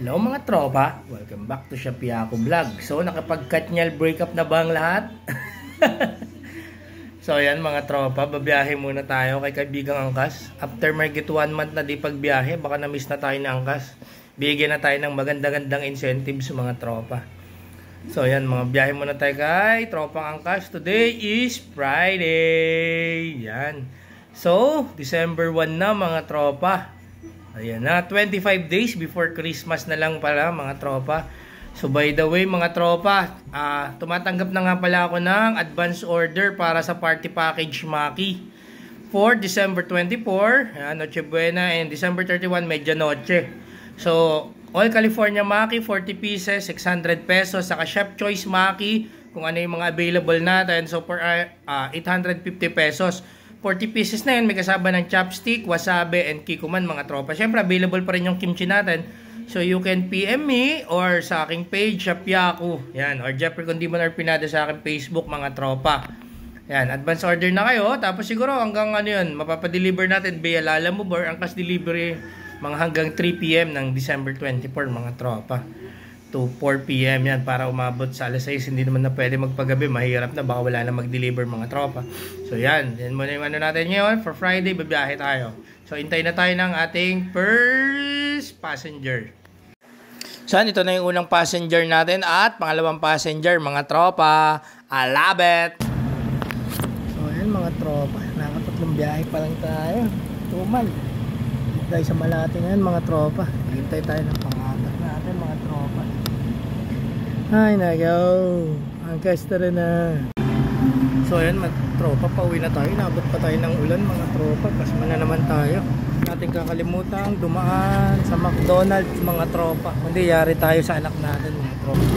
Hello mga tropa, welcome back to Shapiako Vlog. So nakapag-Katniel breakup na ba ang lahat? So ayan mga tropa, babiyahe muna tayo kay kaibigang Angkas. After margit 1 month na di pagbiyahe, baka na-miss na tayo ni Angkas. Bigyan na tayo ng maganda-gandang incentives sa mga tropa. So ayan, mga biyahe muna tayo kay tropang Angkas. Today is Friday. Yan. So, December 1 na mga tropa. Ayan na, 25 days before Christmas na lang pala mga tropa. So by the way mga tropa, tumatanggap na nga pala ako ng advance order para sa party package Maki for December 24, Noche Buena, and December 31, Medianoche. So All California Maki 40 pieces, 600 pesos, saka Chef Choice Maki kung ano yung mga available natin. So for 850 pesos. 40 pieces na yun, may kasama ng chopstick, wasabi, and kikuman mga tropa. Siyempre, available pa rin yung kimchi natin. So, you can PM me or sa aking page, Shapiako. Yan, or Jeffrey Condimon or Pinada sa aking Facebook, mga tropa. Yan, advance order na kayo. Tapos siguro hanggang ano yun, mapapadeliver natin via Lalamove or Angkas Delivery mga hanggang 3 PM ng December 24, mga tropa. To 4 PM yan para umabot sa alas 6. Hindi naman na pwede magpagabi, mahirap na, baka wala na mag-deliver mga tropa. So yan muna yung ano natin ngayon. For Friday, babiyahe tayo. So hintay na tayo ng ating first passenger. So ito na yung unang passenger natin at pangalawang passenger mga tropa. I love it! So yan mga tropa, nakatatlong biyahe pa lang tayo. Tumal tayo sa Malate ngayon mga tropa. Hintay tayo ng pangapat natin mga tropa. Ay nagaw, ang kasta rin na. So ayan mga tropa, pauwi na tayo. Nabot pa tayo ng ulan mga tropa. Pasma na naman tayo. Natin kakalimutan dumaan sa McDonald's mga tropa. Hindi, yari tayo sa anak natin mga tropa.